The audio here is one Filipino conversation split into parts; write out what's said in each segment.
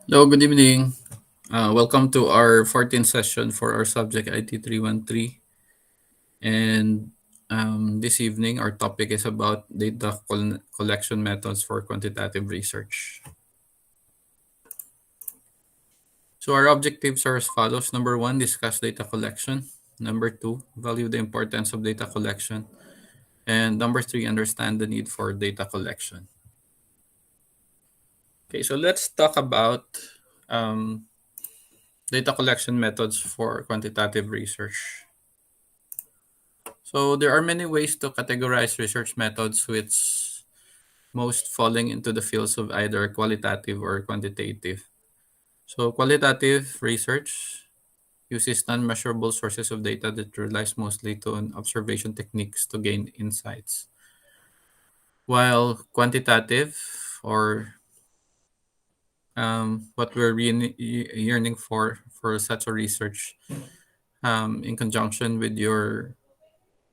Hello, good evening. Welcome to our 14th session for our subject IT 313. And this evening, our topic is about data collection methods for quantitative research. So our objectives are as follows. Number one, discuss data collection. Number two, value the importance of data collection. And number three, understand the need for data collection. Okay, so let's talk about um, data collection methods for quantitative research. So there are many ways to categorize research methods, which most falling into the fields of either qualitative or quantitative. So qualitative research uses non-measurable sources of data that relies mostly on observation techniques to gain insights. While quantitative, or what we're yearning for such a research, in conjunction with your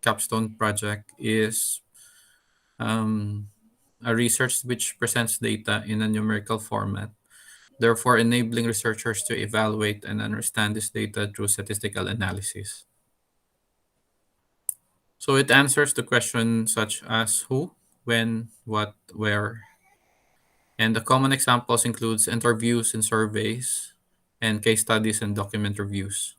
capstone project, is um, a research which presents data in a numerical format, therefore enabling researchers to evaluate and understand this data through statistical analysis. So it answers the questions such as who, when, what, where, and the common examples includes interviews and surveys, and case studies and document reviews.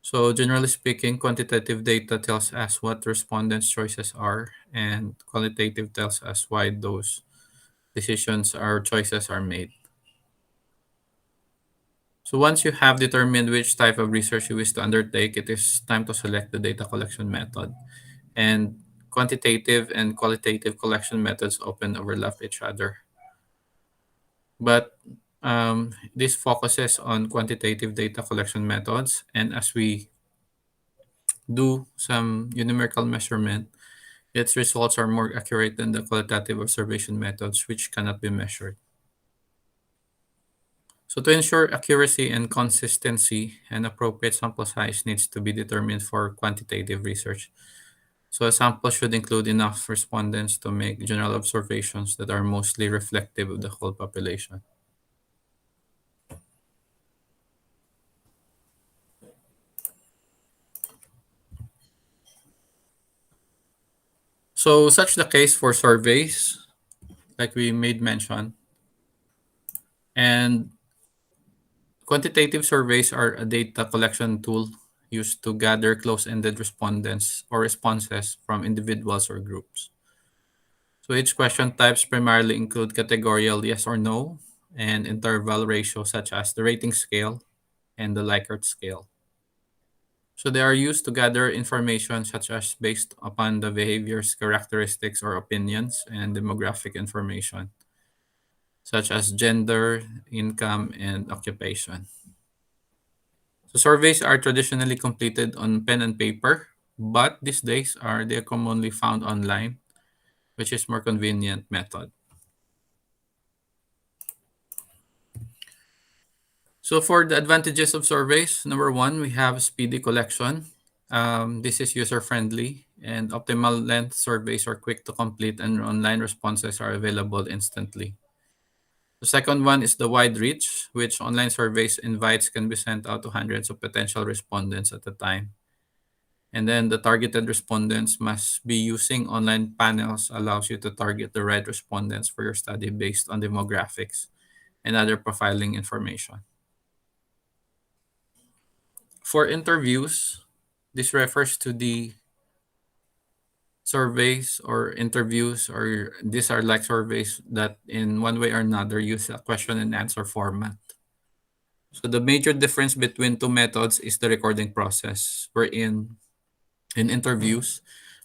So generally speaking, quantitative data tells us what respondents' choices are, and qualitative tells us why those decisions or choices are made. So once you have determined which type of research you wish to undertake, it is time to select the data collection method. And quantitative and qualitative collection methods often overlap each other. But this focuses on quantitative data collection methods. And as we do some numerical measurement, its results are more accurate than the qualitative observation methods, which cannot be measured. So to ensure accuracy and consistency, an appropriate sample size needs to be determined for quantitative research. So a sample should include enough respondents to make general observations that are mostly reflective of the whole population. So such the case for surveys, like we made mention, and quantitative surveys are a data collection tool used to gather close-ended respondents or responses from individuals or groups. So each question types primarily include categorical yes or no and interval ratio such as the rating scale and the Likert scale. So they are used to gather information such as based upon the behaviors, characteristics, or opinions, and demographic information such as gender, income, and occupation. So surveys are traditionally completed on pen and paper, but these days they are commonly found online, which is more convenient method. So for the advantages of surveys, number one, we have speedy collection. This is user-friendly and optimal length surveys are quick to complete and online responses are available instantly. The second one is the wide reach, which online surveys invites can be sent out to hundreds of potential respondents at a time. And then the targeted respondents must be using online panels allows you to target the right respondents for your study based on demographics and other profiling information. For interviews, this refers to the surveys or interviews, or these are like surveys that in one way or another use a question and answer format. So the major difference between two methods is the recording process, wherein in interviews,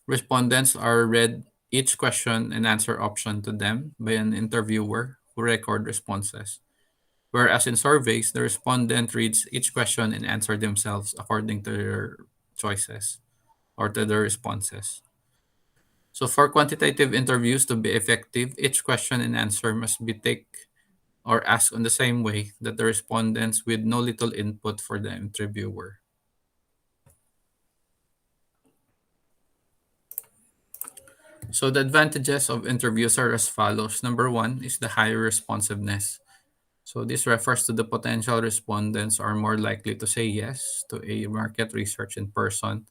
respondents are read each question and answer option to them by an interviewer who record responses. Whereas in surveys, the respondent reads each question and answer themselves according to their choices or to their responses. So for quantitative interviews to be effective, each question and answer must be take or asked on the same way that the respondents with no little input for the interviewer. So the advantages of interviews are as follows. Number one is the higher responsiveness. So this refers to the potential respondents are more likely to say yes to a market research in person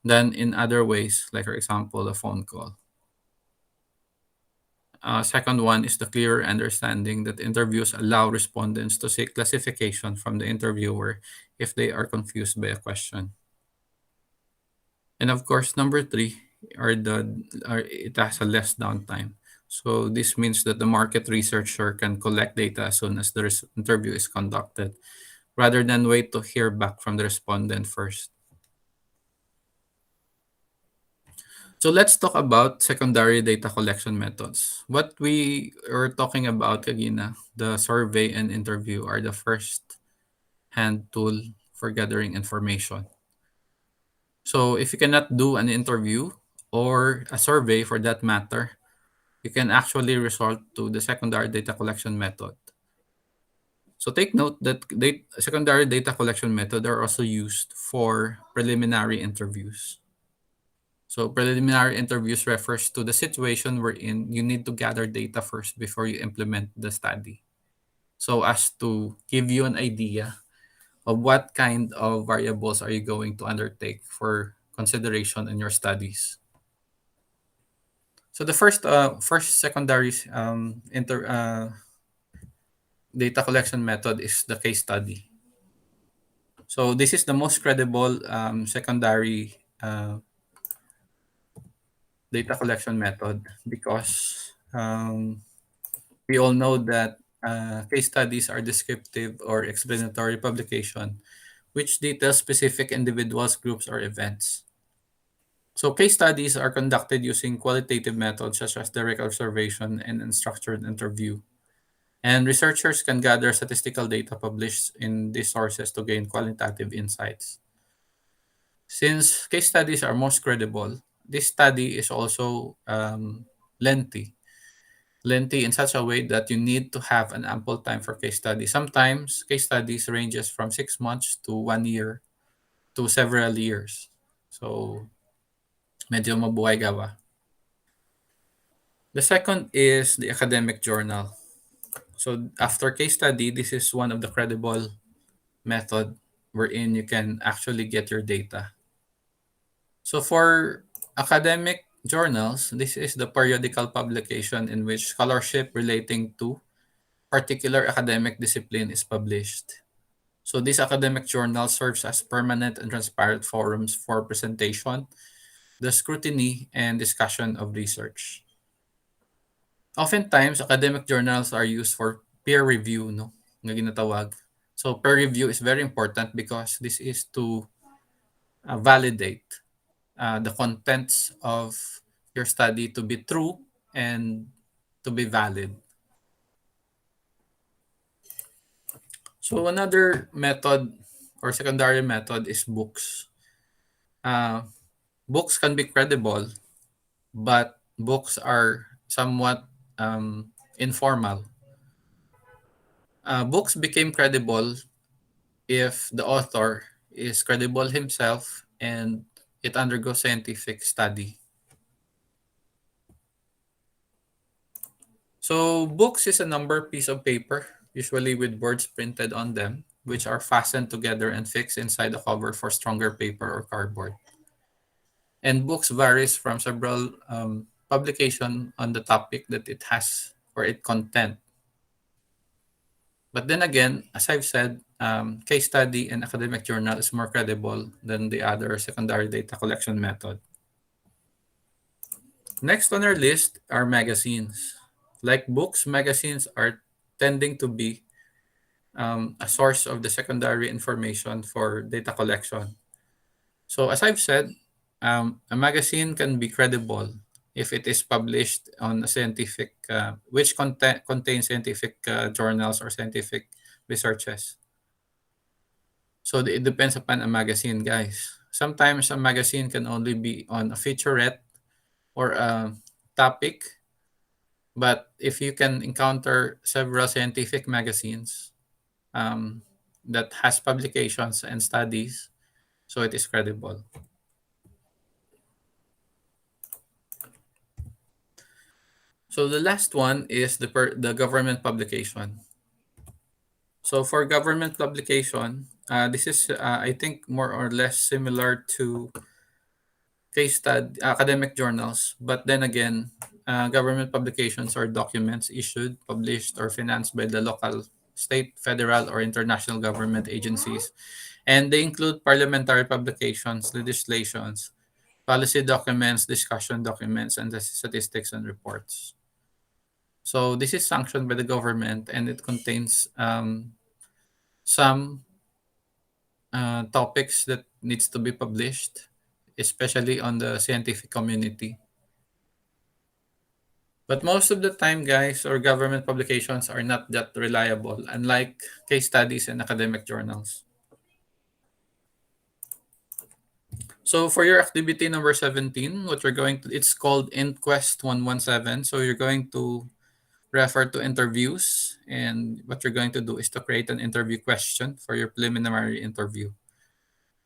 than in other ways, like for example, a phone call. Second one is the clear understanding that interviews allow respondents to seek classification from the interviewer if they are confused by a question. And of course, number three it has a less downtime. So this means that the market researcher can collect data as soon as the interview is conducted, rather than wait to hear back from the respondent first. So let's talk about secondary data collection methods. What we are talking about, Kagina, the survey and interview are the first hand tool for gathering information. So if you cannot do an interview or a survey for that matter, you can actually resort to the secondary data collection method. So take note that secondary data collection method are also used for preliminary interviews. So preliminary interviews refers to the situation wherein you need to gather data first before you implement the study. So as to give you an idea of what kind of variables are you going to undertake for consideration in your studies. So the first secondary data collection method is the case study. So this is the most credible secondary data collection method because we all know that case studies are descriptive or explanatory publication which detail specific individuals, groups, or events. So case studies are conducted using qualitative methods such as direct observation and unstructured interview. And researchers can gather statistical data published in these sources to gain qualitative insights. Since case studies are most credible, this study is also lengthy. Lengthy in such a way that you need to have an ample time for case study. Sometimes case studies ranges from 6 months to 1 year to several years. So medyo mabuhay gawa. The second is the academic journal. So after case study, this is one of the credible method wherein you can actually get your data. So for academic journals, this is the periodical publication in which scholarship relating to particular academic discipline is published. So this academic journal serves as permanent and transparent forums for presentation, the scrutiny, and discussion of research. Oftentimes, academic journals are used for peer review, no? Nga ginatawag. So peer review is very important because this is to validate the contents of your study to be true and to be valid. So another method or secondary method is books. Uh, Books can be credible, but books are somewhat informal. Books became credible if the author is credible himself and it undergoes scientific study. So books is a number piece of paper, usually with words printed on them, which are fastened together and fixed inside the cover for stronger paper or cardboard. And books varies from several publication on the topic that it has or it content. But then again, as I've said, case study and academic journal is more credible than the other secondary data collection method. Next on our list are magazines. Like books, magazines are tending to be a source of the secondary information for data collection. So, as I've said, a magazine can be credible if it is published on a scientific, which contains scientific journals or scientific researches. So, it depends upon a magazine, guys. Sometimes a magazine can only be on a featurette or a topic. But if you can encounter several scientific magazines um, that has publications and studies, so it is credible. So the last one is the government publication. So for government publication, this is, I think, more or less similar to case study academic journals. But then again, government publications are documents issued, published, or financed by the local, state, federal, or international government agencies. And they include parliamentary publications, legislations, policy documents, discussion documents, and the statistics and reports. So this is sanctioned by the government, and it contains some topics that needs to be published, especially on the scientific community. But most of the time, guys, or government publications are not that reliable, unlike case studies and academic journals. So for your activity number 17, what you're going to, it's called InQuest 117. So you're going to refer to interviews, and what you're going to do is to create an interview question for your preliminary interview.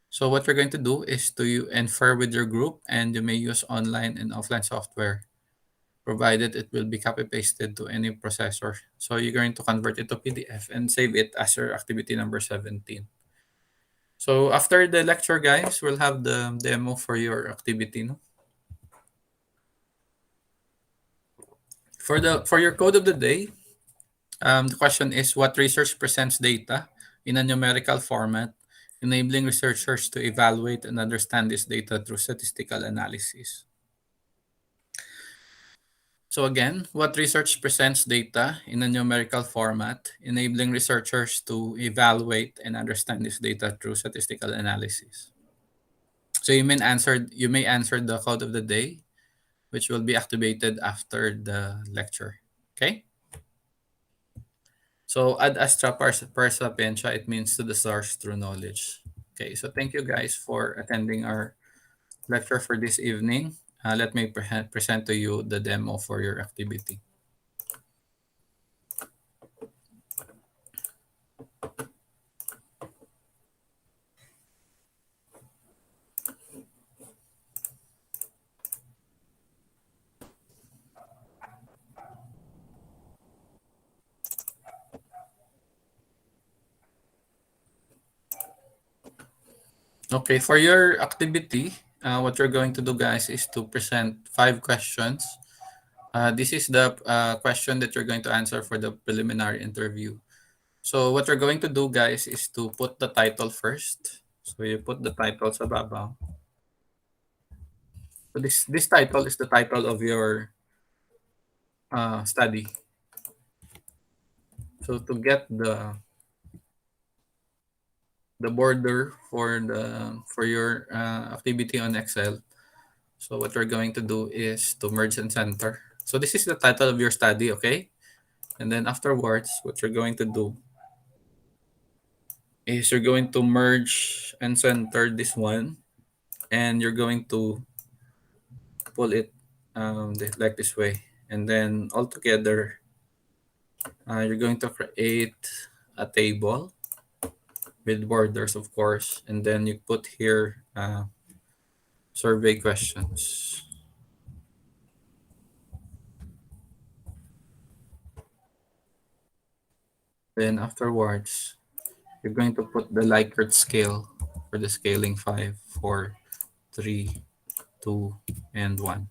So what you're going to do is to infer with your group, and you may use online and offline software, provided it will be copy pasted to any processor. So you're going to convert it to PDF and save it as your activity number 17. So after the lecture, guys, we'll have the demo for your activity. No? For your code of the day, the question is, what research presents data in a numerical format, enabling researchers to evaluate and understand this data through statistical analysis? So again, what research presents data in a numerical format, enabling researchers to evaluate and understand this data through statistical analysis? So you may answer the code of the day, which will be activated after the lecture. Okay? So ad astra per sapientia, it means to the source through knowledge. Okay, so thank you guys for attending our lecture for this evening. Let me present to you the demo for your activity. Okay, for your activity, what you're going to do, guys, is to present 5 questions. This is the question that you're going to answer for the preliminary interview. So what you're going to do, guys, is to put the title first. So you put the title sa babaw. So this title is the title of your study. So to get the border for your activity on Excel, so what we're going to do is to merge and center. So this is the title of your study, okay? And then afterwards, what you're going to do is you're going to merge and center this one, and you're going to pull it like this way. And then all together, you're going to create a table with borders, of course. And then you put here survey questions. Then afterwards, you're going to put the Likert scale for the scaling 5, 4, 3, 2, and 1.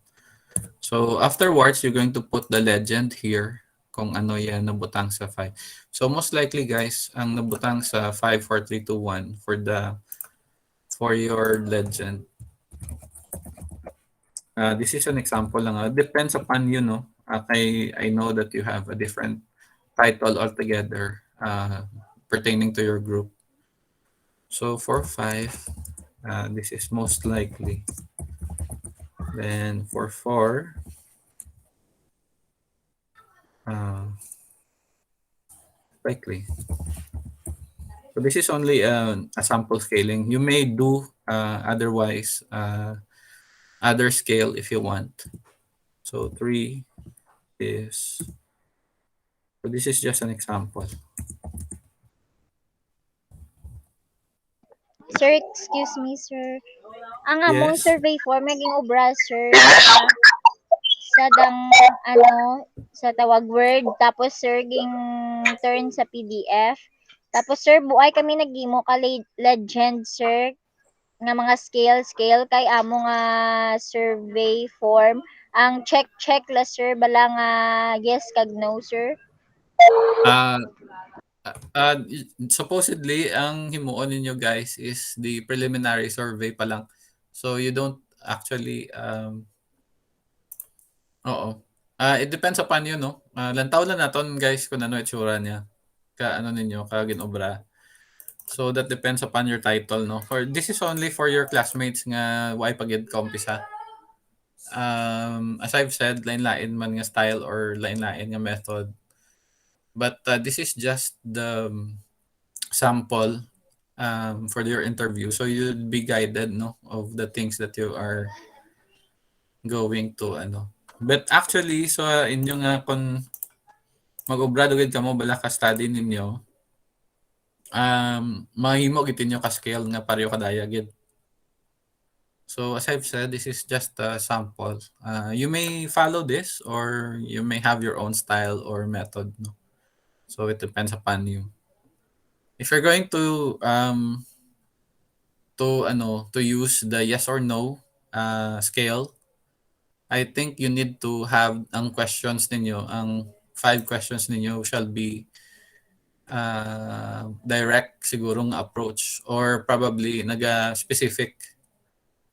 So afterwards, you're going to put the legend here kung ano yan nabutang sa 5. So most likely, guys, ang nabutang sa 5, 4, 3, 2, 1 for your legend. This is an example lang. Depends upon you, no? I know that you have a different title altogether pertaining to your group. So for 5, this is most likely. Then for 4, likely. So this is only a sample scaling. You may do otherwise other scale if you want. So 3 is, so this is just an example. Sir, excuse me, sir. Ang among Yes. survey form naging obra, sir, sa dang ano sa tawag word tapos sir ging turn sa PDF. Tapos sir, buay kami naghimo ka legend sir nga mga scale kay amo nga survey form. Ang check la sir bala nga yes kag no sir. Ah, supposedly ang himuon ninyo guys is the preliminary survey pa lang. So you don't actually oo. It depends upon you, no? Lantaw lang naton guys kung ano itsura niya. Ka ano ninyo, ka ginobra. So that depends upon your title, no? For this is only for your classmates nga why pagid kompisa. As I've said, lain-lain man nga style or lain-lain nga method. But this is just the sample for your interview. So you'll be guided, no, of the things that you are going to ano. But actually, so inyo nga kung mag-obra dugid kamo bala ka study ninyo, mahimo gid inyo ka scale nga pareho kadaya gid. So as I've said, this is just a sample. You may follow this or you may have your own style or method. No? So it depends upon you. If you're going to use the yes or no scale, I think you need to have ang questions ninyo, ang 5 questions ninyo shall be direct sigurong approach or probably naga-specific.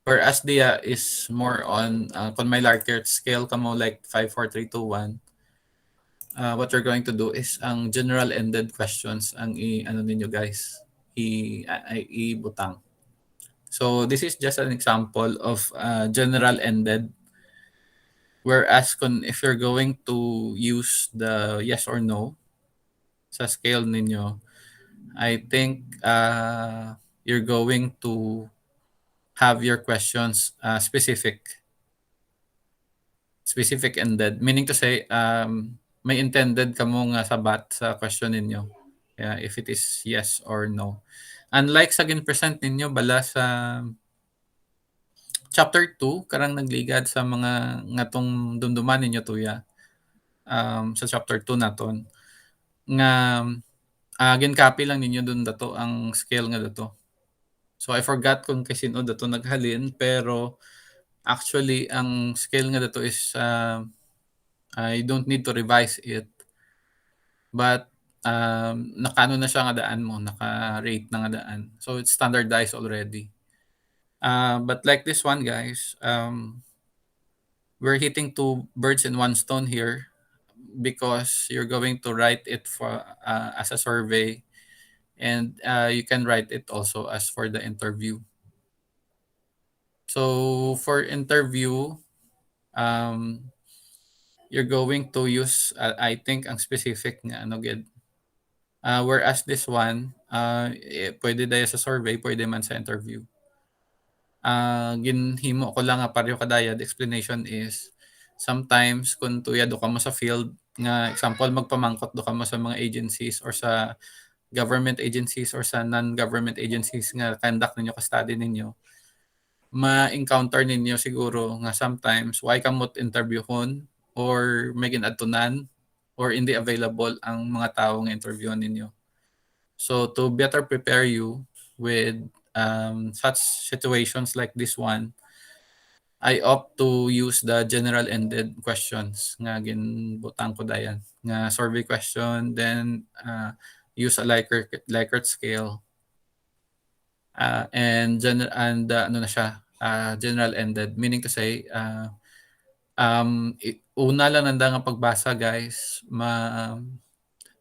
Whereas dia is more on kung may Likert scale ka mo like 5, 4, 3, 2, 1, what you're going to do is ang general ended questions ang ano ninyo guys i-butang. So this is just an example of general ended. Whereas kung if you're going to use the yes or no sa scale ninyo, I think you're going to have your questions specific ended, meaning to say may intended kamo nga sabat sa question ninyo. Yeah, if it is yes or no. Unlike sa gin-present ninyo bala sa chapter 2 karang nagligad sa mga ngatong dumduman ninyo tuya sa chapter 2 naton nga gin-copy lang ninyo dun dato ang scale nga dato. So I forgot kung kay sino dato naghalin pero actually ang scale nga dato is I don't need to revise it. But nakaano na siya nga daan mo, naka-rate na nga daan. So it's standardized already. But like this one guys, we're hitting 2 birds in 1 stone here because you're going to write it for as a survey and you can write it also as for the interview. So for interview, um, you're going to use I think ang specific nga ano gid. Whereas this one, pwede daya sa survey, pwede man sa interview. Ginhimo ko lang nga pareho kadaya, the explanation is sometimes kung tuya do ka mo sa field nga example magpamangkot do ka mo sa mga agencies or sa government agencies or sa non-government agencies nga conduct ninyo ka study ninyo, ma-encounter ninyo siguro nga sometimes why kamot interviewon or may ginadtunan or hindi available ang mga tao nga interviewon ninyo. So to better prepare you with such situations like this one, I opt to use the general-ended questions nga ginbutang ko dayan nga survey question, then use a Likert scale and ano na siya, general-ended, meaning to say una lang nanda nga pagbasa guys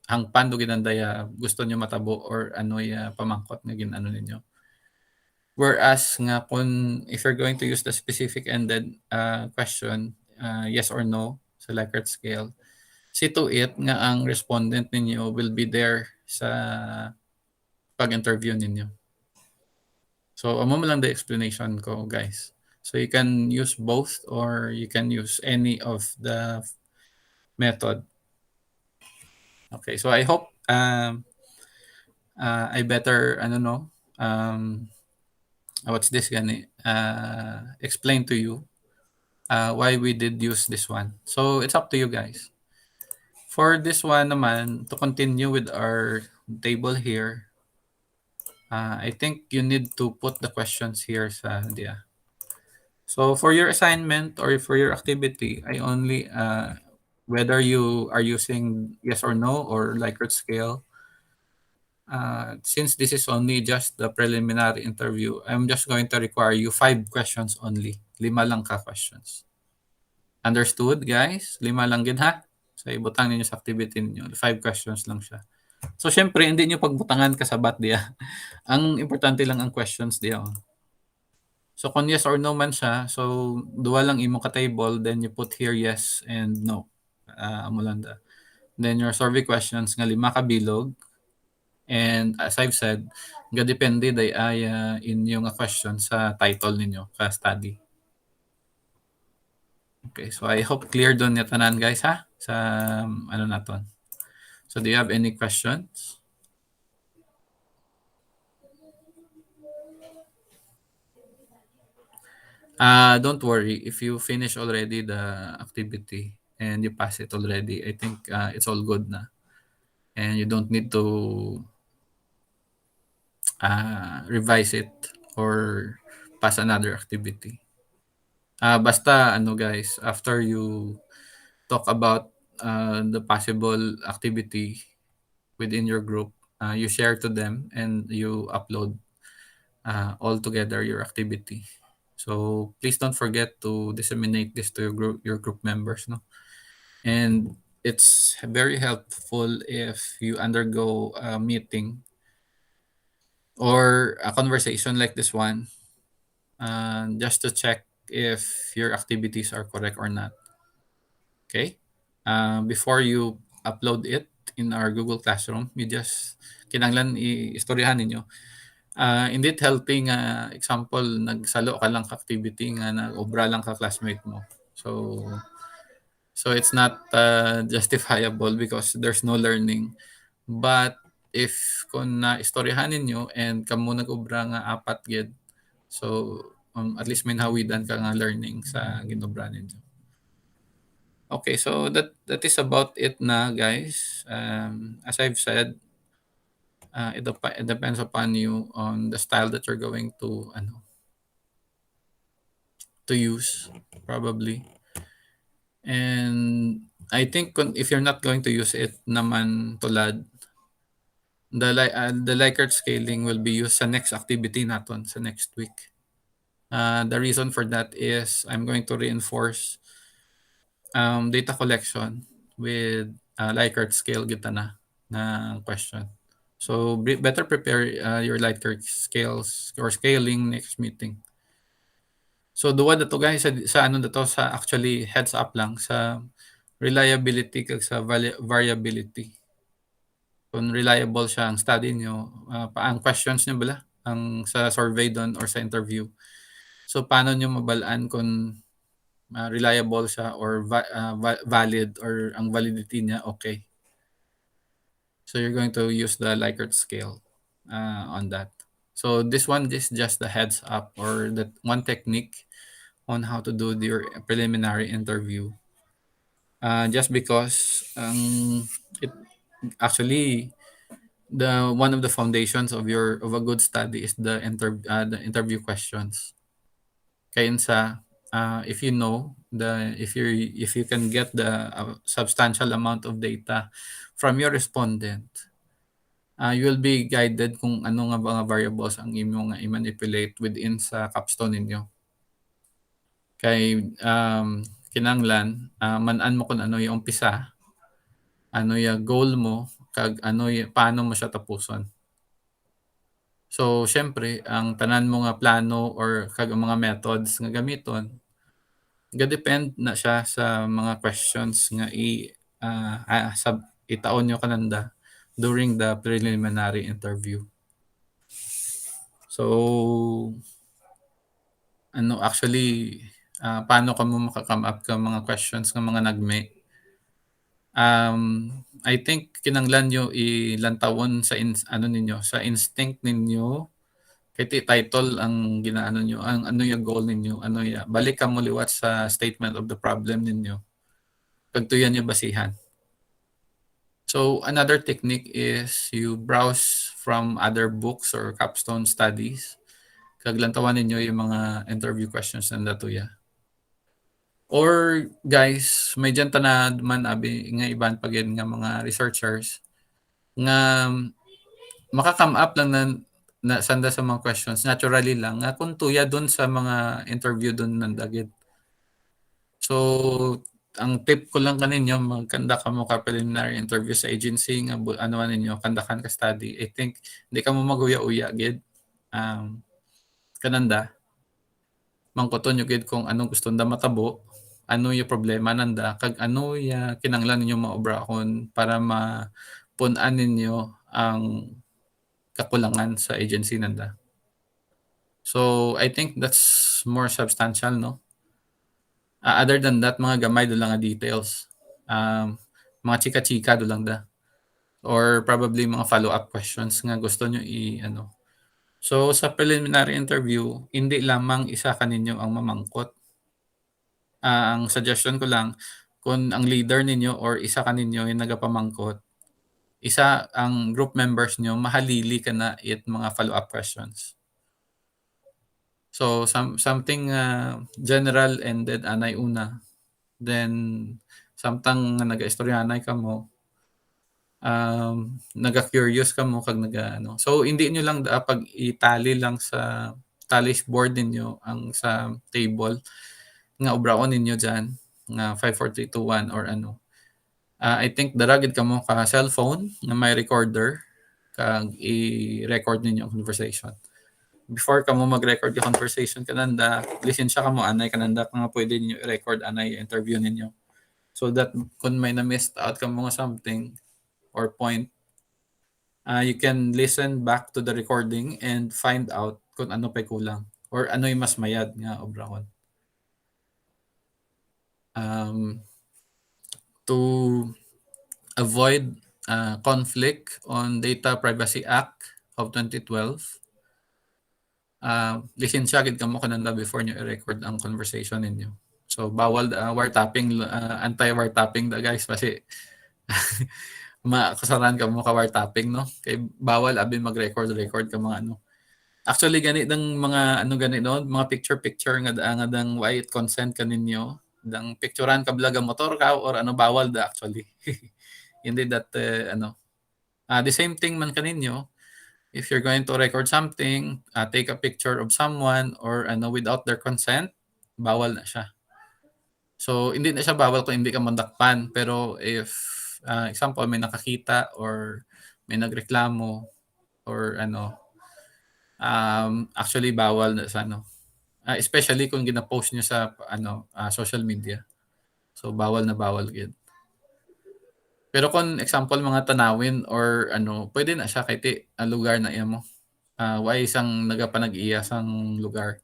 hangpan do ginandaya gusto nyo matabo or ano ya pamangkot nga ginano ninyo. Whereas nga kung if you're going to use the specific ended question, yes or no sa Likert scale, see to it nga ang respondent ninyo will be there sa pag-interview ninyo. So amo lang the explanation ko guys. So you can use both or you can use any of the method. Okay, so I hope I better ano no what's this gani explain to you why we did use this one. So it's up to you guys. For this one naman, to continue with our table here, I think you need to put the questions here sa dia. So for your assignment or for your activity, I only whether you are using yes or no or Likert scale. Since this is only just the preliminary interview, I'm just going to require you 5 questions only. 5 lang ka questions. Understood, guys? 5 lang gid ha? So ibutang ninyo sa activity ninyo. 5 questions lang siya. So syempre, hindi nyo pagbutangan kasabat diya. Ang importante lang ang questions diya. Oh. So kung yes or no man siya, so duwa lang imo ka-table, then you put here yes and no. Amo lang da. Then your survey questions nga 5 ka bilog. And as I've said, nga depende day ay inyong question sa title ninyo, ka-study. Okay, so I hope clear doon yung tanan guys ha? Sa ano naton. So do you have any questions? Don't worry if you finish already the activity and you pass it already. I think it's all good na. And you don't need to revise it or pass another activity. Basta ano guys, after you talk about the possible activity within your group, you share to them and you upload all together your activity. So please don't forget to disseminate this to your group members, no? And it's very helpful if you undergo a meeting or a conversation like this one, just to check if your activities are correct or not. Okay? Before you upload it in our Google Classroom, you just kinanglan i-istoryahan ninyo. Hindi healthy nga example, nagsalo ka lang ka activity nga nag-obra lang ka classmate mo. So it's not justifiable because there's no learning. But if kung na-istoryahan ninyo and kamo nag-obra nga apat gid, so at least may nahawidan ka nga learning sa ginobra ninyo. Okay, so that is about it na guys. As I've said, it depends upon you on the style that you're going to use probably. And I think if you're not going to use it naman tulad, the Likert scaling will be used sa next activity naton sa next week. The reason for that is I'm going to reinforce data collection with Likert scale kita na question. So better prepare your Likert scales or scaling next meeting. So duwa na to guys sa ano na to sa actually heads up lang sa reliability kag sa variability. Kung reliable siya ang study nyo, ang questions nyo bala ang sa survey doon or sa interview. So paano nyo mabalaan kung reliable siya or valid or ang validity niya okay. So you're going to use the Likert scale on that. So this one is just the heads up or that one technique on how to do your preliminary interview. Just because it actually the one of the foundations of a good study is the interview questions. Kaya sa if you know if you can get the substantial amount of data from your respondent, you will be guided kung ano nga mga variables ang imo nga i-manipulate within sa capstone ninyo. Kay kinanglan manan mo kung ano yung umpisa, ano yung goal mo, kag ano paano mo siya tapuson. So syempre ang tanan mo nga plano or kag ang mga methods nga gamiton ga-depend na siya sa mga questions nga itaon nyo kananda during the preliminary interview. So ano actually paano ka mo maka-come up ka mga questions nga mga nagme. I think kinanglan nyo ilantawon sa ano ninyo sa instinct ninyo kay title ang ginaano nyo ang ano yung goal ninyo ano ya balik ka mo liwat sa statement of the problem ninyo kagtuyan nyo basihan. So another technique is you browse from other books or capstone studies. Kaglantawan ninyo yung mga interview questions na datuya. Or guys, may dyan tanad man abi nga iban pag nga mga researchers nga maka-come up lang na sanda sa mga questions naturally lang nga kung tuya dun sa mga interview dun nandagid. So ang tip ko lang kaninyo magkanda ka mo ka preliminary interview sa agency nga ano man ninyo kandakan ka study. I think hindi ka mo maguya-uya gid. Kananda mangkoton yung gid kung anong gusto nda matabo, ano yung problema nanda, kag ano yung kinanglan ninyo maobrahon para mapun-an ninyo ang kakulangan sa agency nanda. So I think that's more substantial, no? Other than that, mga gamay do lang nga details. Mga chika-chika do lang da. Or probably mga follow-up questions nga gusto nyo i-ano. So sa preliminary interview, hindi lamang isa kaninyo ang mamangkot. Ang suggestion ko lang, kung ang leader ninyo or isa ka ninyo yung nagapamangkot, isa ang group members nyo, mahalili ka na it mga follow-up questions. So something general ended anay una. Then samtang naga-istoryanay ka mo, naga-curious ka mo kag naga-ano. So hindi nyo lang pag itali lang sa tally board ninyo ang sa table nga obraon ninyo diyan nga 5 4 3 2 1 or ano. I think daragid ka mo ka cellphone na may recorder kag i-record ninyo ang conversation. Before ka mo mag-record yung conversation kananda, lisensya ka mo anay kananda ka nga pwede ninyo i-record anay interview ninyo. So that kung may na-missed out ka mo nga something or point, you can listen back to the recording and find out kung ano pa kulang or ano yung mas mayad nga obrahon. To avoid conflict on Data Privacy Act of 2012, lisensya gid kamo kananda before nyo i-record ang conversation ninyo. So bawal wiretapping, anti-wiretapping da guys kasi makasaran ka mo ka wiretapping, no? Kay bawal abin mag-record ka mga ano. Actually gani dang mga ano gani no, mga picture nga dang white consent kaninyo, dang picturean ka blaga motor ka or ano bawal da actually. Hindi that ano. The same thing man kaninyo, if you're going to record something, take a picture of someone or ano without their consent, bawal na siya. So hindi na siya bawal kung hindi ka mandakpan, pero if example may nakakita or may nagreklamo or ano, actually bawal na sa ano. Especially kung gina-post niyo sa ano social media. So bawal na bawal gid. Pero kung example mga tanawin or ano, pwede na siya kahit lugar na iya mo. Why isang nagapanag-iya sang lugar.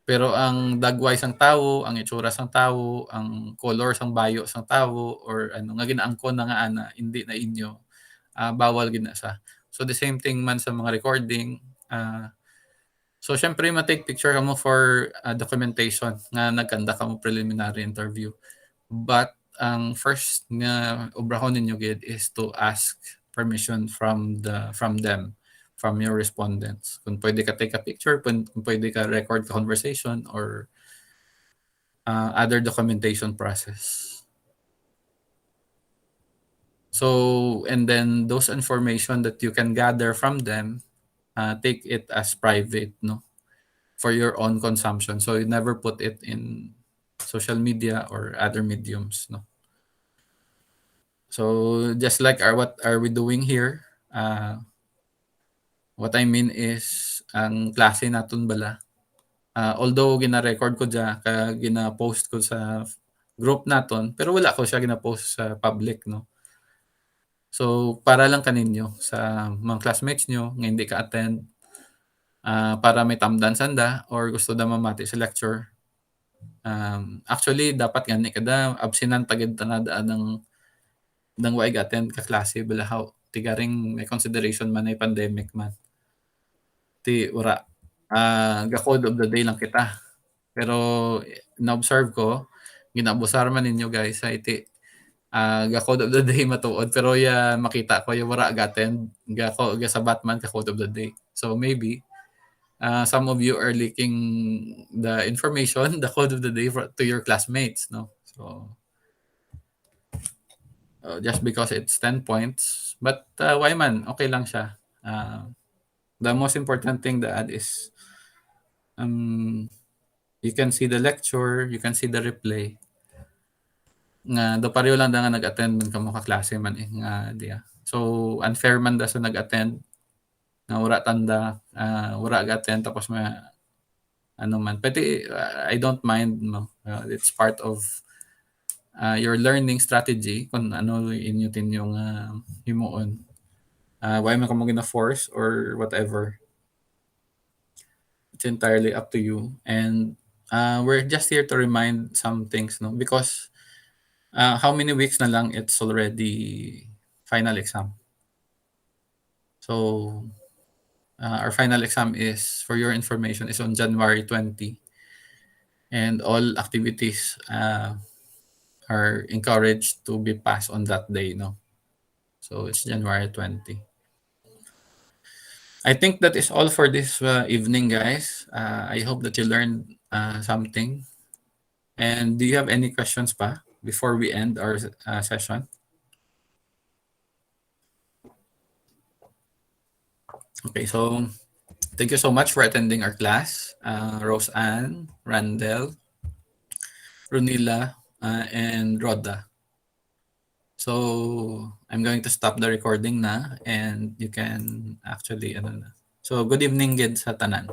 Pero ang dagway sang tawo, ang itsura sang tawo, ang color sang bayo sang tawo or ano nga ginaangkon na nga ana, hindi na inyo, bawal gid na sa. So the same thing man sa mga recording. So syempre ma-take picture ka mo for documentation nga nagkanda ka mo preliminary interview. But ang first nga obrahon ninyo gid is to ask permission from them, from your respondents. Kung pwede ka take a picture, kung pwede ka record ka conversation or other documentation process. So, and then those information that you can gather from them, take it as private, no, for your own consumption. So you never put it in social media or other mediums, no. So just like what are we doing here? What I mean is ang klase naton bala. Although gina-record ko dya, gina-post ko sa group naton, pero wala ko siya gina-post sa public, no. So para lang kaninyo sa mga classmates nyo nga hindi ka attend, para may tamdan sanda or gusto da mamati sa lecture. Actually dapat gani kada absinan tagid tanada ng waig attend ka klase balahaw tigaring may consideration man ay pandemic man. Ti ura ga code of the day lang kita. Pero na-observe ko, ginabusar man ninyo guys sa iti ga code of the day matuod pero ya makita ko ya wara agaten ga sa Batman ka code of the day. So maybe some of you are leaking the information, the code of the day to your classmates, no? So just because it's 10 points, but why man, okay lang siya. The most important thing to add is um, you can see the lecture, you can see the replay. Nga do pareho lang da nga nag-attend man kamo ka klase man nga diya. So unfair man da sa nag-attend nga wala tanda, wala ga-attend tapos ano man. Pwede, I don't mind, no. It's part of your learning strategy kung ano inyutin yung himuon. Why man ka mo gina-force or whatever. It's entirely up to you. And we're just here to remind some things, no? Because how many weeks na lang it's already final exam. So our final exam is, for your information, is on January 20. And all activities are encouraged to be passed on that day, no? So it's January 20. I think that is all for this evening, guys. I hope that you learned something. And do you have any questions pa before we end our session? Okay, so thank you so much for attending our class, Rose Ann, Randall, Runila, and Rhoda. So I'm going to stop the recording na and you can actually, ano na. So good evening, gid sa tanan.